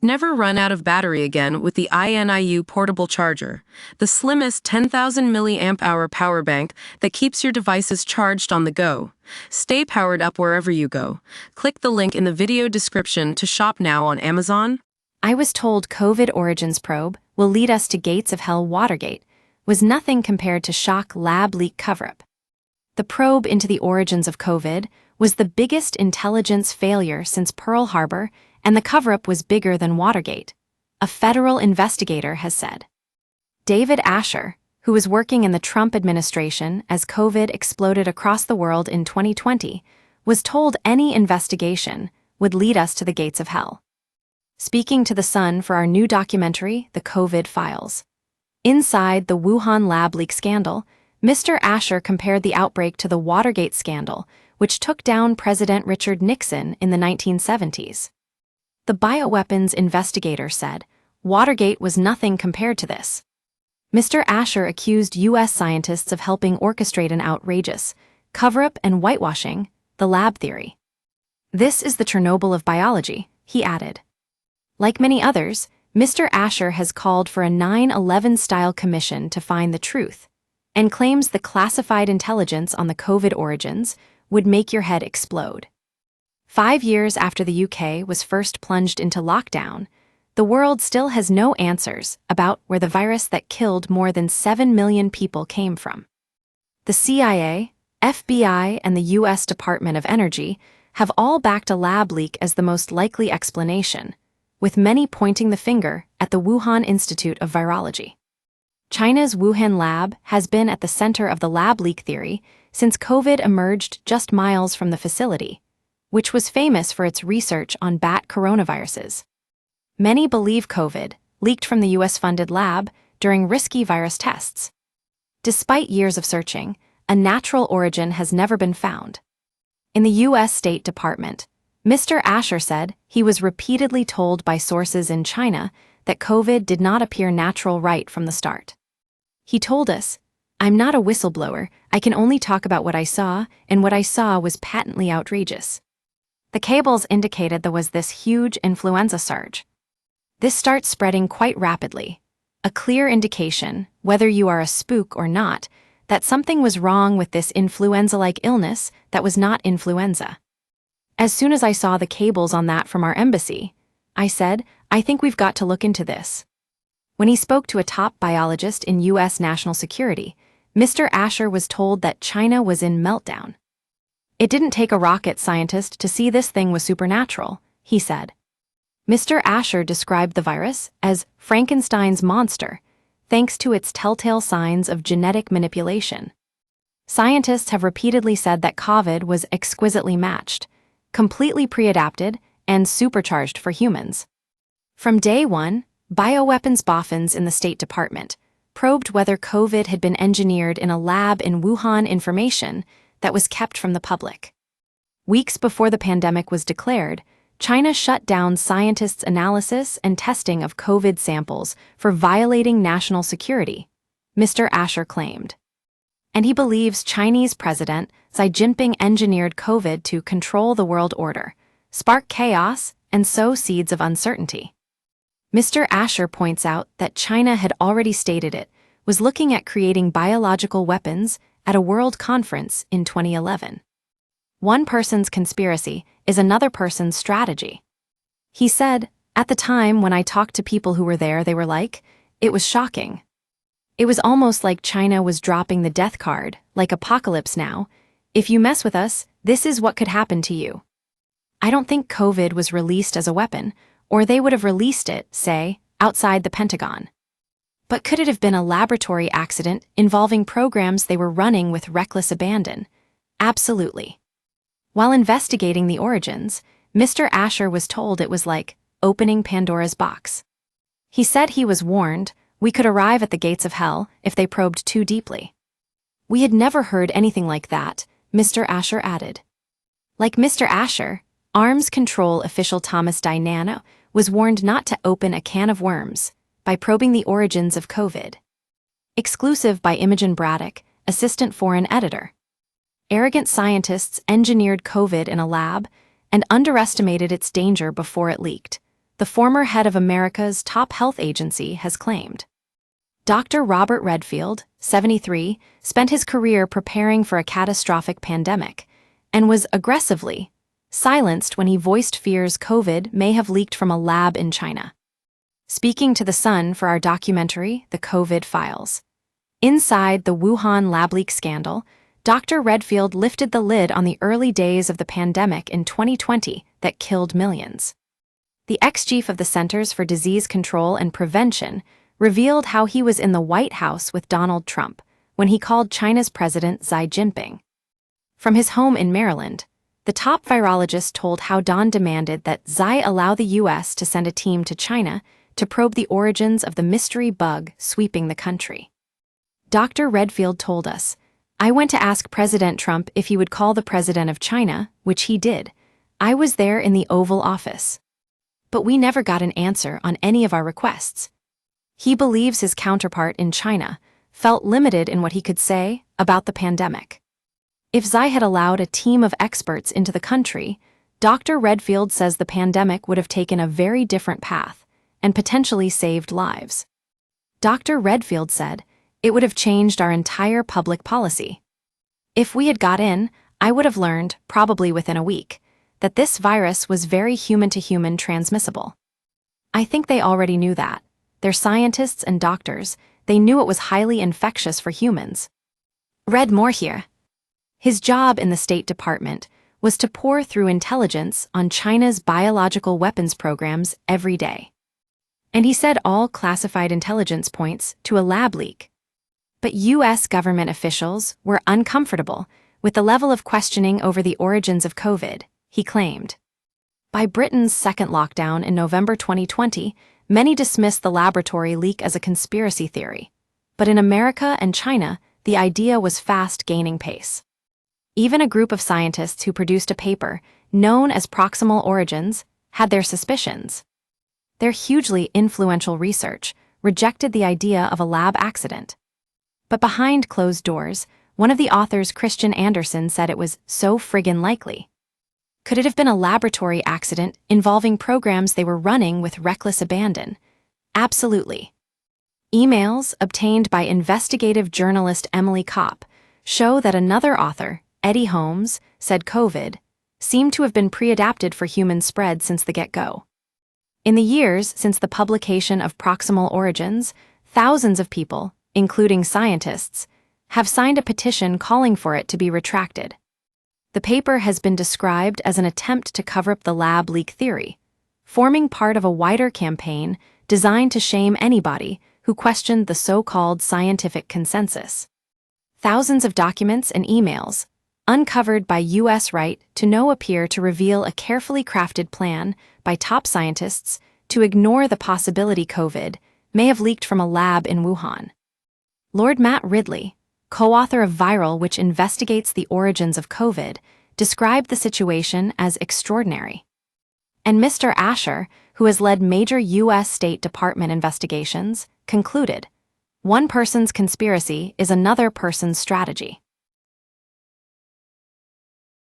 Never run out of battery again with the INIU portable charger, the slimmest 10,000 milliamp hour power bank that keeps your devices charged on the go. Stay powered up wherever you go. Click the link in the video description to shop now on Amazon. I was told COVID origins probe will lead us to gates of hell. Watergate was nothing compared to shock lab leak cover-up. The probe into the origins of COVID was the biggest intelligence failure since Pearl Harbor, and the cover-up was bigger than Watergate, a federal investigator has said. David Asher, who was working in the Trump administration as COVID exploded across the world in 2020, was told any investigation would lead us to the gates of hell. Speaking to The Sun for our new documentary, The COVID Files. Inside the Wuhan lab leak scandal, Mr. Asher compared the outbreak to the Watergate scandal, which took down President Richard Nixon in the 1970s. The bioweapons investigator said, Watergate was nothing compared to this. Mr. Asher accused U.S. scientists of helping orchestrate an outrageous cover-up and whitewashing the lab theory. This is the Chernobyl of biology, he added. Like many others, Mr. Asher has called for a 9/11-style commission to find the truth, and claims the classified intelligence on the COVID origins would make your head explode. 5 years after the UK was first plunged into lockdown, the world still has no answers about where the virus that killed more than 7 million people came from. The CIA, FBI, and the US Department of Energy have all backed a lab leak as the most likely explanation, with many pointing the finger at the Wuhan Institute of Virology. China's Wuhan lab has been at the center of the lab leak theory since COVID emerged just miles from the facility, which was famous for its research on bat coronaviruses. Many believe COVID leaked from the US-funded lab during risky virus tests. Despite years of searching, a natural origin has never been found. In the US State Department, Mr. Asher said he was repeatedly told by sources in China that COVID did not appear natural right from the start. He told us, "I'm not a whistleblower, I can only talk about what I saw, and what I saw was patently outrageous." The cables indicated there was this huge influenza surge. This starts spreading quite rapidly, a clear indication, whether you are a spook or not, that something was wrong with this influenza-like illness that was not influenza. As soon as I saw the cables on that from our embassy, I said, I think we've got to look into this. When he spoke to a top biologist in U.S. national security, Mr. Asher was told that China was in meltdown. It didn't take a rocket scientist to see this thing was supernatural, he said. Mr. Asher described the virus as Frankenstein's monster, thanks to its telltale signs of genetic manipulation. Scientists have repeatedly said that COVID was exquisitely matched, completely pre-adapted, and supercharged for humans. From day one, bioweapons boffins in the State Department probed whether COVID had been engineered in a lab in Wuhan information that was kept from the public. Weeks before the pandemic was declared, China shut down scientists' analysis and testing of COVID samples for violating national security, Mr. Asher claimed. And he believes Chinese President Xi Jinping engineered COVID to control the world order, spark chaos, and sow seeds of uncertainty. Mr. Asher points out that China had already stated it was looking at creating biological weapons at a world conference in 2011. One person's conspiracy is another person's strategy. He said, at the time when I talked to people who were there, they were like, it was shocking. It was almost like China was dropping the death card, like apocalypse now. If you mess with us, this is what could happen to you. I don't think COVID was released as a weapon, or they would have released it, say, outside the Pentagon. But could it have been a laboratory accident involving programs they were running with reckless abandon? Absolutely. While investigating the origins, Mr. Asher was told it was like opening Pandora's box. He said he was warned we could arrive at the gates of hell if they probed too deeply. We had never heard anything like that, Mr. Asher added. Like Mr. Asher, arms control official Thomas Dynano was warned not to open a can of worms by probing the origins of COVID. Exclusive by Imogen Braddock, assistant foreign editor. Arrogant scientists engineered COVID in a lab and underestimated its danger before it leaked, the former head of America's top health agency, has claimed. Dr. Robert Redfield, 73, spent his career preparing for a catastrophic pandemic and was aggressively silenced when he voiced fears COVID may have leaked from a lab in China. Speaking to The Sun for our documentary, The COVID Files. Inside the Wuhan lab leak scandal, Dr. Redfield lifted the lid on the early days of the pandemic in 2020 that killed millions. The ex-chief of the Centers for Disease Control and Prevention revealed how he was in the White House with Donald Trump when he called China's President Xi Jinping. From his home in Maryland, the top virologist told how Don demanded that Xi allow the U.S. to send a team to China to probe the origins of the mystery bug sweeping the country. Dr. Redfield told us, "I went to ask President Trump if he would call the president of China, which he did. I was there in the Oval Office. But we never got an answer on any of our requests." He believes his counterpart in China felt limited in what he could say about the pandemic. If Xi had allowed a team of experts into the country, Dr. Redfield says the pandemic would have taken a very different path and potentially saved lives. Dr. Redfield said, "It would have changed our entire public policy. If we had got in, I would have learned, probably within a week, that this virus was very human-to-human transmissible." I think they already knew that. They're scientists and doctors. They knew it was highly infectious for humans. Read more here. His job in the State Department was to pore through intelligence on China's biological weapons programs every day. And he said all classified intelligence points to a lab leak. But U.S. government officials were uncomfortable with the level of questioning over the origins of COVID, he claimed. By Britain's second lockdown in November 2020, many dismissed the laboratory leak as a conspiracy theory. But in America and China, the idea was fast gaining pace. Even a group of scientists who produced a paper, known as Proximal Origins, had their suspicions. Their hugely influential research rejected the idea of a lab accident. But behind closed doors, one of the authors, Christian Anderson, said it was so friggin' likely. Could it have been a laboratory accident involving programs they were running with reckless abandon? Absolutely. Emails obtained by investigative journalist Emily Kopp show that another author, Eddie Holmes, said COVID seemed to have been pre-adapted for human spread since the get-go. In the years since the publication of Proximal Origins, thousands of people, including scientists, have signed a petition calling for it to be retracted. The paper has been described as an attempt to cover up the lab leak theory, forming part of a wider campaign designed to shame anybody who questioned the so-called scientific consensus. Thousands of documents and emails, uncovered by U.S. Right to Know, appear to reveal a carefully crafted plan by top scientists to ignore the possibility COVID may have leaked from a lab in Wuhan. Lord Matt Ridley, co-author of Viral, which investigates the origins of COVID, described the situation as extraordinary. And Mr. Asher, who has led major U.S. State Department investigations, concluded, "One person's conspiracy is another person's strategy."